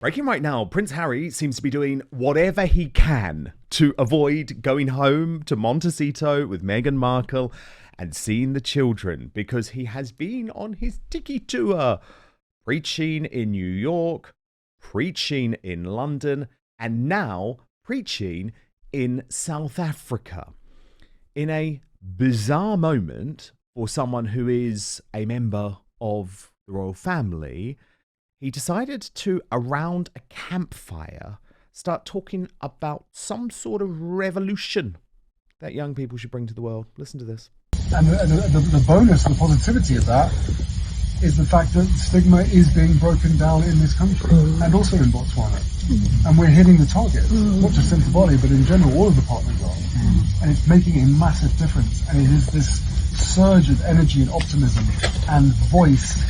Breaking right now, Prince Harry seems to be doing whatever he can to avoid going home to Montecito with Meghan Markle and seeing the children because he has been on his tiki tour, preaching in New York, preaching in London, and now preaching in South Africa. In a bizarre moment for someone who is a member of the royal family, he decided to, around a campfire, start talking about some sort of revolution that young people should bring to the world. Listen to this. And the bonus, the positivity of that is the fact that stigma is being broken down in this country and also in Botswana. And we're hitting the target, not just in Bali, but in general, all of the partners are. And it's making a massive difference. And it is this surge of energy and optimism and voice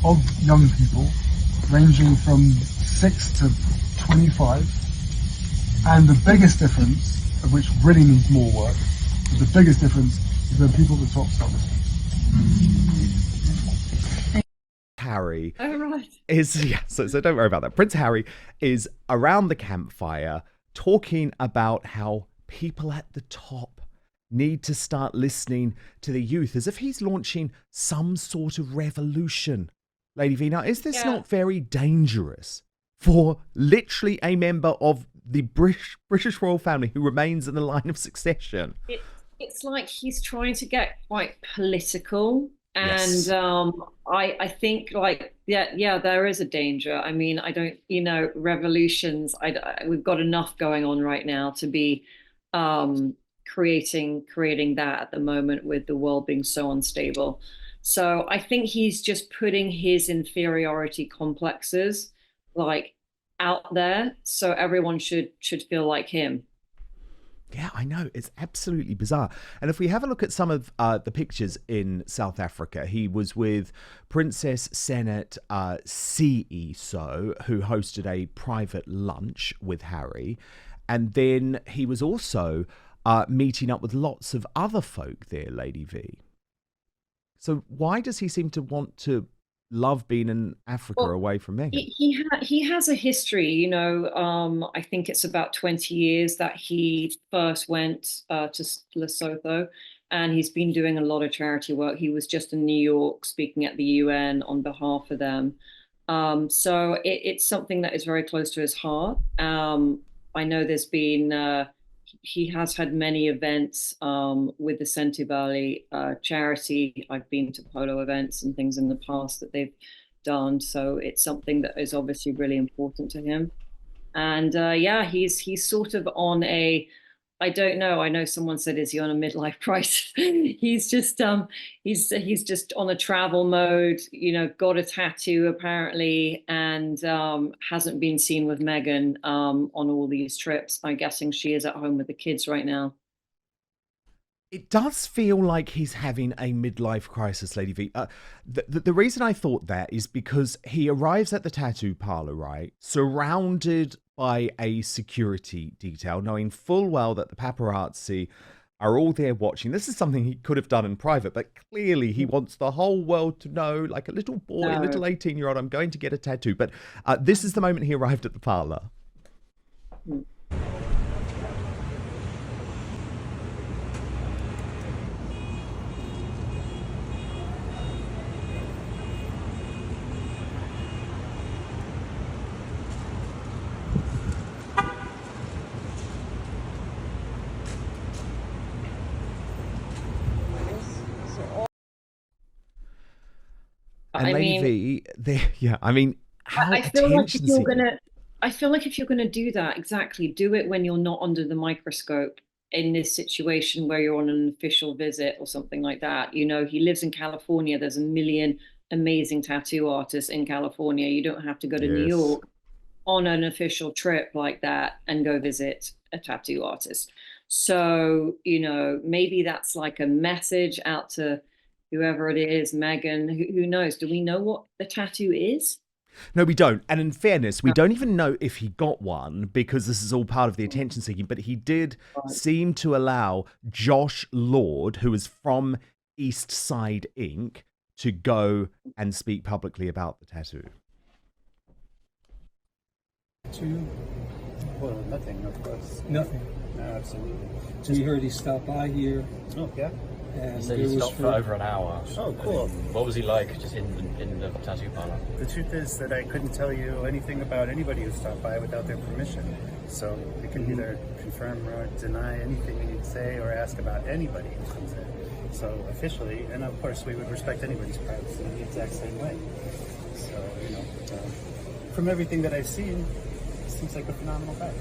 of young people ranging from 6 to 25. And the biggest difference, which really needs more work, the biggest difference is when people at the top start listening. Harry right. is, so don't worry about that. Prince Harry is around the campfire talking about how people at the top need to start listening to the youth, as if he's launching some sort of revolution. Lady V, now, is this not very dangerous for literally a member of the British royal family who remains in the line of succession? It's like he's trying to get quite political. Yes. And I think there is a danger. I mean, I don't, revolutions. We've got enough going on right now to be creating that at the moment with the world being so unstable. So I think he's just putting his inferiority complexes like out there, so everyone should feel like him. Yeah, I know. It's absolutely bizarre. And if we have a look at some of the pictures in South Africa, he was with Princess Senet Siso, who hosted a private lunch with Harry. And then he was also meeting up with lots of other folk there, Lady V. So why does he seem to want to love being in Africa away from Meghan? He has a history, I think it's about 20 years that he first went to Lesotho, and he's been doing a lot of charity work. He was just in New York speaking at the UN on behalf of them. So it's something that is very close to his heart. I know there's been he has had many events with the Sentebale charity. I've been to polo events and things in the past that they've done. So it's something that is obviously really important to him. And he's sort of on a, I don't know. I know someone said, is he on a midlife crisis? He's just on a travel mode, got a tattoo apparently, and hasn't been seen with Meghan on all these trips. I'm guessing she is at home with the kids right now. It does feel like he's having a midlife crisis, Lady V. The reason I thought that is because he arrives at the tattoo parlor, right, surrounded by a security detail, knowing full well that the paparazzi are all there watching. This is something he could have done in private, but clearly he wants the whole world to know, like a little boy, a little 18-year-old, I'm going to get a tattoo. But this is the moment he arrived at the parlor. And how I feel like attention-seeking. I feel like if you're gonna do that, exactly, do it when you're not under the microscope in this situation where you're on an official visit or something like that. He lives in California. There's a million amazing tattoo artists in California. You don't have to go to New Yes. York on an official trip like that and go visit a tattoo artist. So, maybe that's like a message out to whoever it is, Meghan, who knows? Do we know what the tattoo is? No, we don't. And in fairness, we don't even know if he got one because this is all part of the attention seeking. But he did seem to allow Josh Lord, who is from East Side Inc., to go and speak publicly about the tattoo. to you? Well, nothing, of course. Nothing. No, absolutely. We heard he stopped by here. Oh, yeah? And He said he stopped for over an hour. Oh, cool. What was he like just in the tattoo parlor? The truth is that I couldn't tell you anything about anybody who stopped by without their permission. So we can either confirm or deny anything you'd say or ask about anybody who comes in. So officially, and of course we would respect anybody's privacy in the exact same way. So, you know, from everything that I've seen, it seems like a phenomenal guy.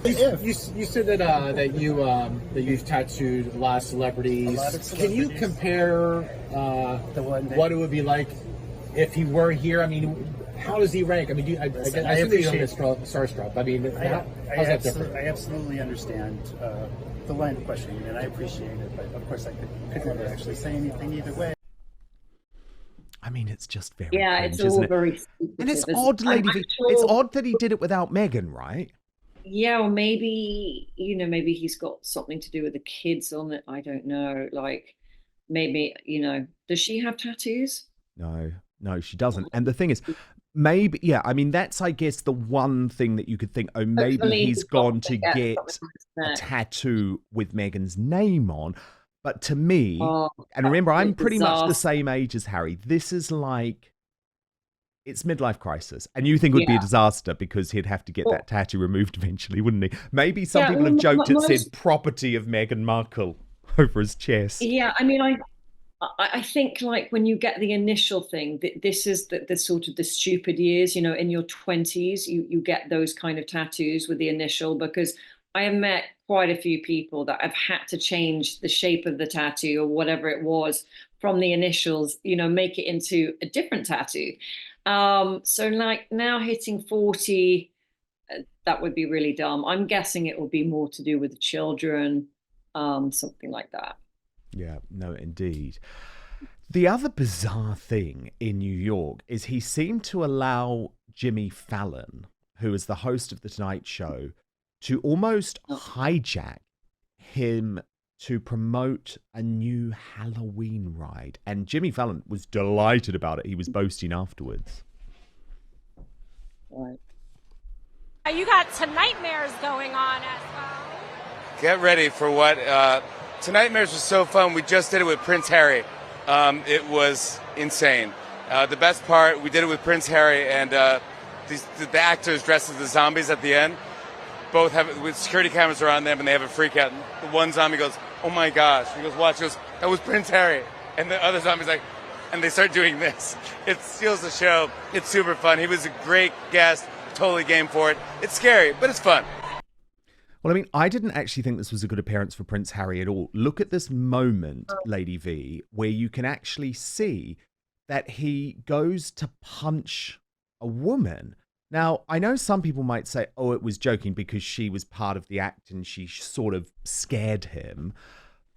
You said that you've tattooed a lot of celebrities. Can you compare what it would be like if he were here? I mean, how does he rank? I mean, I assume that you don't get starstruck. I mean, how's that different? I absolutely understand the line of questioning, and I appreciate it. But of course, I could never actually say anything either way. I mean, it's just very Yeah, cringe, it's all isn't it? very And it's secretive. odd, Lady I'm V. sure- It's odd that he did it without Meghan, right? Yeah, or maybe, maybe he's got something to do with the kids on it. I don't know. Like, maybe, does she have tattoos? No, she doesn't. And the thing is, maybe, yeah, I mean, that's, I guess, the one thing that you could think, oh, maybe Hopefully he's gone to get something a like that. tattoo with Meghan's name on. But to me, Oh, and remember, I'm that's a pretty much the disaster. same age as Harry. This is like, it's midlife crisis. And you think it would be a Yeah. disaster because he'd have to get that tattoo removed eventually, wouldn't he? Maybe some Yeah, people have well, joked it most- said property of Meghan Markle over his chest. Yeah, I mean, I think like when you get the initial thing, this is the sort of the stupid years, in your 20s, you get those kind of tattoos with the initial, because I have met quite a few people that have had to change the shape of the tattoo or whatever it was from the initials, make it into a different tattoo. So like now hitting 40, that would be really dumb. I'm guessing it will be more to do with the children, something like that. Yeah, no, indeed. The other bizarre thing in New York is he seemed to allow Jimmy Fallon, who is the host of The Tonight Show, to almost hijack him to promote a new Halloween ride. And Jimmy Fallon was delighted about it. He was boasting afterwards. Right. You got Tonightmares going on as well. Get ready for what Tonightmares was so fun. We just did it with Prince Harry. It was insane. The best part, we did it with Prince Harry, and the actors dressed as the zombies at the end. Both have with security cameras around them, and they have a freak out. And the one zombie goes, "Oh my gosh!" He goes, "Watch!" He goes, "That was Prince Harry." And the other zombie's like, and they start doing this. It steals the show. It's super fun. He was a great guest. Totally game for it. It's scary, but it's fun. Well, I mean, I didn't actually think this was a good appearance for Prince Harry at all. Look at this moment, Lady V, where you can actually see that he goes to punch a woman. Now, I know some people might say, oh, it was joking because she was part of the act and she sort of scared him.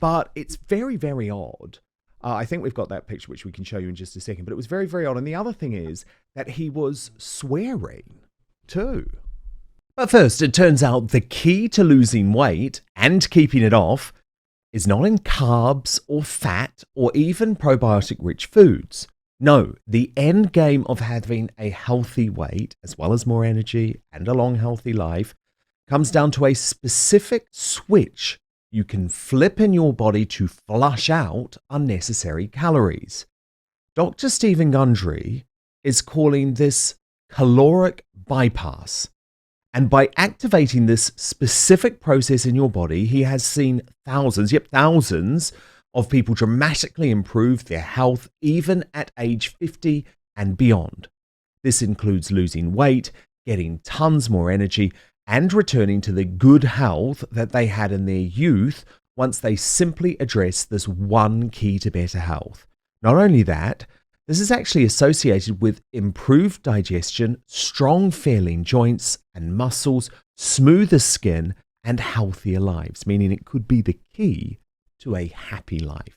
But it's very, very odd. I think we've got that picture, which we can show you in just a second. But it was very, very odd. And the other thing is that he was swearing too. But first, it turns out the key to losing weight and keeping it off is not in carbs or fat or even probiotic-rich foods. No, the end game of having a healthy weight, as well as more energy and a long, healthy life, comes down to a specific switch you can flip in your body to flush out unnecessary calories. Dr. Stephen Gundry is calling this caloric bypass. And by activating this specific process in your body, he has seen thousands of people dramatically improve their health, even at age 50 and beyond. This includes losing weight, getting tons more energy, and returning to the good health that they had in their youth once they simply address this one key to better health. Not only that, this is actually associated with improved digestion, strong feeling joints and muscles, smoother skin, and healthier lives, meaning it could be the key to a happy life.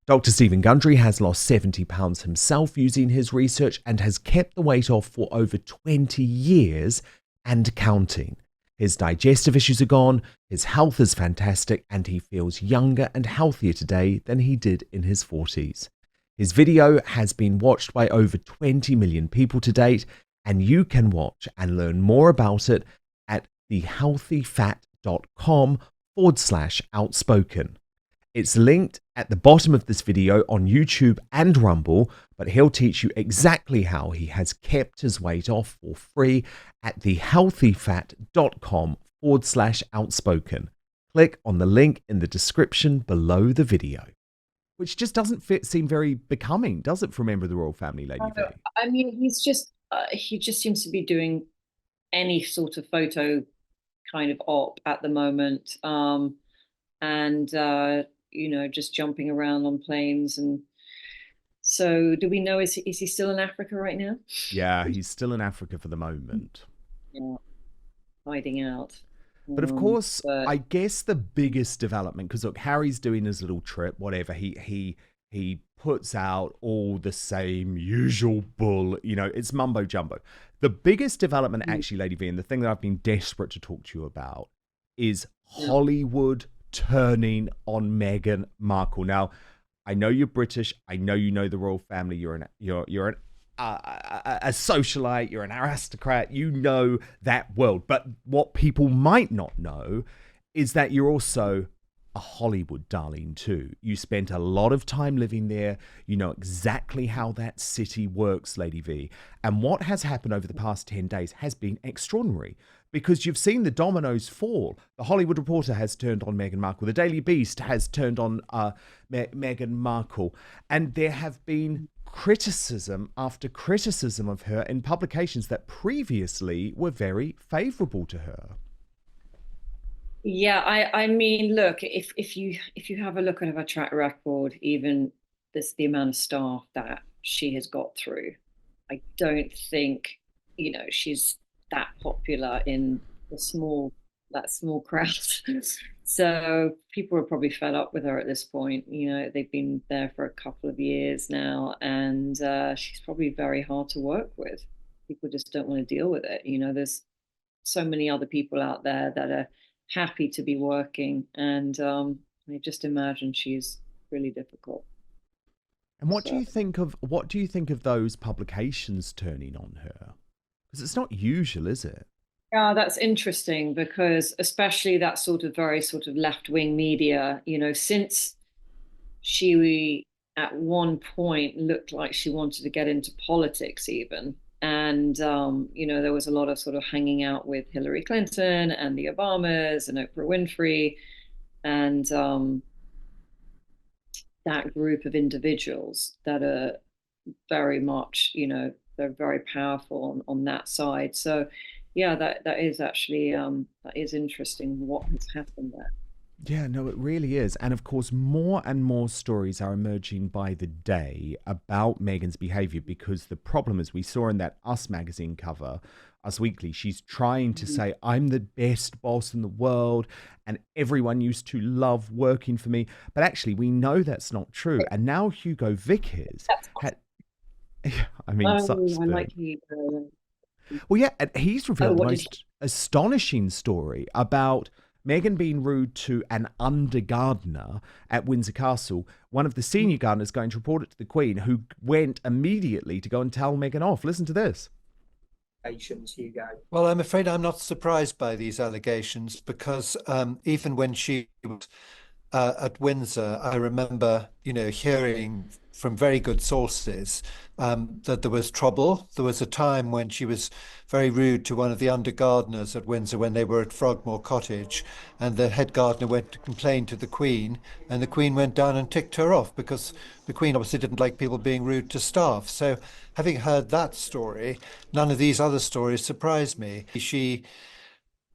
Dr. Stephen Gundry has lost 70 pounds himself using his research and has kept the weight off for over 20 years and counting. His digestive issues are gone, his health is fantastic, and he feels younger and healthier today than he did in his 40s. His video has been watched by over 20 million people to date, and you can watch and learn more about it at thehealthyfat.com/outspoken. It's linked at the bottom of this video on YouTube and Rumble, but he'll teach you exactly how he has kept his weight off for free at thehealthyfat.com/outspoken. Click on the link in the description below the video. Which just doesn't seem very becoming, does it, for a member of the royal family, Lady V? I mean, he just seems to be doing any sort of photo kind of op at the moment. And just jumping around on planes. And so do we know, is he still in Africa right now? Yeah, he's still in Africa for the moment. Yeah, hiding out. But of course, I guess the biggest development, because look, Harry's doing his little trip, whatever, he puts out all the same usual bull, it's mumbo jumbo. The biggest development, actually, Lady V, and the thing that I've been desperate to talk to you about, is Hollywood turning on Meghan Markle. Now, I know you're British. I know you know the royal family. You're a socialite. You're an aristocrat. You know that world. But what people might not know is that you're also a Hollywood darling too. You spent a lot of time living there. You know exactly how that city works, Lady V. And what has happened over the past 10 days has been extraordinary, because you've seen the dominoes fall. The Hollywood Reporter has turned on Meghan Markle. The Daily Beast has turned on Meghan Markle. And there have been criticism after criticism of her in publications that previously were very favourable to her. Yeah, I mean, look, if you have a look at her track record, even the amount of staff that she has got through, I don't think, she's that popular in that small crowd. So people are probably fed up with her at this point. They've been there for a couple of years now, and she's probably very hard to work with. People just don't want to deal with it. There's so many other people out there that are happy to be working, and I just imagine she's really difficult. And what do you think of those publications turning on her? Because it's not usual, is it? Yeah, that's interesting, because especially that sort of very sort of left-wing media, since she at one point looked like she wanted to get into politics even. And, there was a lot of sort of hanging out with Hillary Clinton and the Obamas and Oprah Winfrey, and that group of individuals that are very much, they're very powerful on that side. So, yeah, that is actually that is interesting what has happened there. Yeah, no, it really is. And of course, more and more stories are emerging by the day about Meghan's behavior, because the problem, as we saw in that Us magazine cover, Us Weekly, she's trying to say, I'm the best boss in the world and everyone used to love working for me. But actually, we know that's not true. And now Hugo Vickers I mean, I like Hugo. Well, yeah, and he's revealed the what did most astonishing story about Meghan being rude to an under gardener at Windsor Castle. One of the senior gardeners going to report it to the Queen, who went immediately to go and tell Meghan off. Listen to this. Hugo? Well, I'm afraid I'm not surprised by these allegations, because even when she was at Windsor, I remember, hearing from very good sources that there was trouble. There was a time when she was very rude to one of the under gardeners at Windsor when they were at Frogmore Cottage, and the head gardener went to complain to the Queen, and the Queen went down and ticked her off, because the Queen obviously didn't like people being rude to staff. So having heard that story, none of these other stories surprise me. She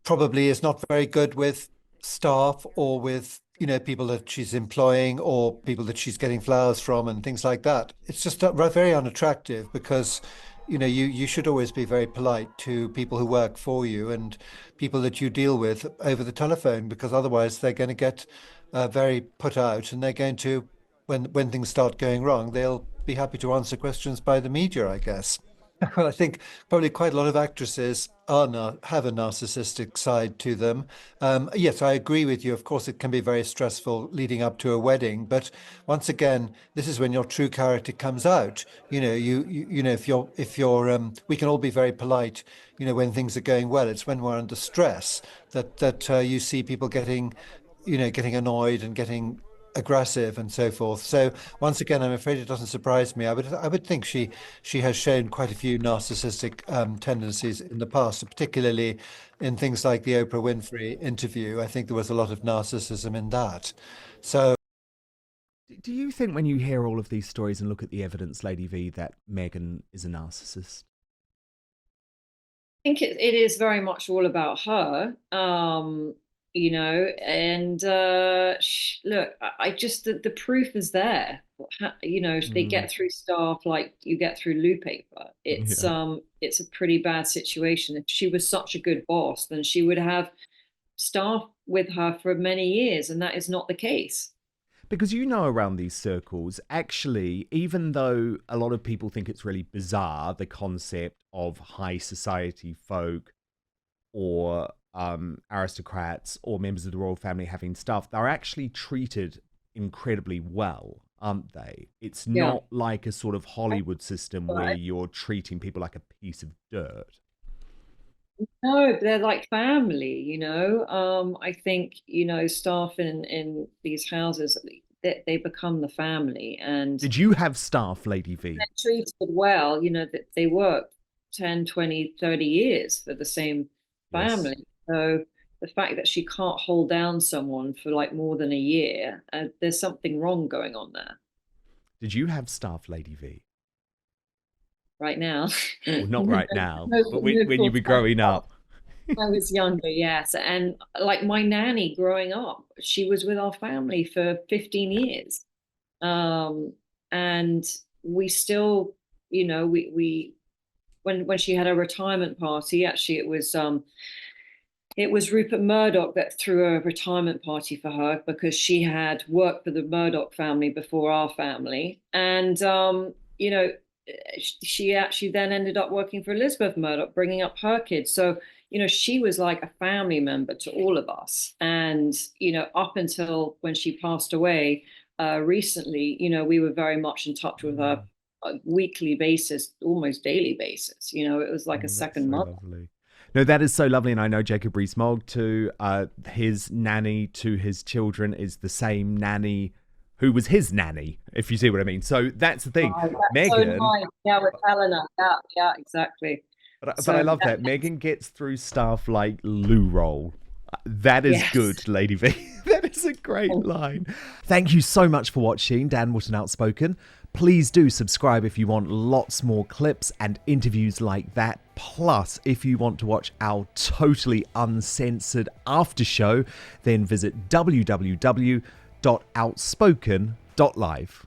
probably is not very good with staff, or with people that she's employing, or people that she's getting flowers from and things like that. It's just very unattractive, because you should always be very polite to people who work for you and people that you deal with over the telephone, because otherwise they're going to get very put out, and they're going to, when things start going wrong, they'll be happy to answer questions by the media, I guess. Well, I think probably quite a lot of actresses have a narcissistic side to them. Yes, I agree with you. Of course, it can be very stressful leading up to a wedding, but once again, this is when your true character comes out. We can all be very polite, when things are going well. It's when we're under stress that you see people getting annoyed and getting aggressive and so forth. So once again, I'm afraid it doesn't surprise me. I would think she has shown quite a few narcissistic tendencies in the past, particularly in things like the Oprah Winfrey interview. I think there was a lot of narcissism in that. So Do you think when you hear all of these stories and look at the evidence, Lady V, that Meghan is a narcissist? I think it is very much all about her. And look, I just the proof is there. If they get through staff like you get through loo paper, it's Yeah. it's a pretty bad situation. If she was such a good boss, then she would have staff with her for many years, and that is not the case. Because around these circles, actually, even though a lot of people think it's really bizarre, the concept of high society folk or aristocrats or members of the royal family having stuff, they're actually treated incredibly well, aren't they? It's Yeah. not like a sort of Hollywood system where Right. you're treating people like a piece of dirt. No, they're like family, I think, staff in these houses, they become the family, and Did you have staff, Lady they're V? treated well, that they work 10, 20, 30 years for the same Yes. family. So the fact that she can't hold down someone for like more than a year, there's something wrong going on there Did you have staff, Lady V? right now. Well, not No, right now, no, but no when you were full-time growing staff. up. I was younger, yes. And like my nanny growing up, she was with our family for 15 years. Um, and we still, we when she had a retirement party, actually it was Rupert Murdoch that threw a retirement party for her because she had worked for the Murdoch family before our family. And she actually then ended up working for Elizabeth Murdoch, bringing up her kids. So, she was like a family member to all of us. And, up until when she passed away recently, we were very much in touch with her a weekly basis, almost daily basis. It was like a Oh, that's second so mother. lovely. No, that is so lovely. And I know Jacob Rees-Mogg too. His nanny to his children is the same nanny who was his nanny, if you see what I mean. So that's the thing. Oh, that's so Meghan, nice. Yeah, with Helena. Yeah, yeah, exactly. but I So love that. Meghan gets through stuff like loo roll. That is yes. good, Lady V. That is a great line. Thank you so much for watching Dan Wootton Outspoken. Please do subscribe if you want lots more clips and interviews like that. Plus, if you want to watch our totally uncensored after show, then visit www.outspoken.live.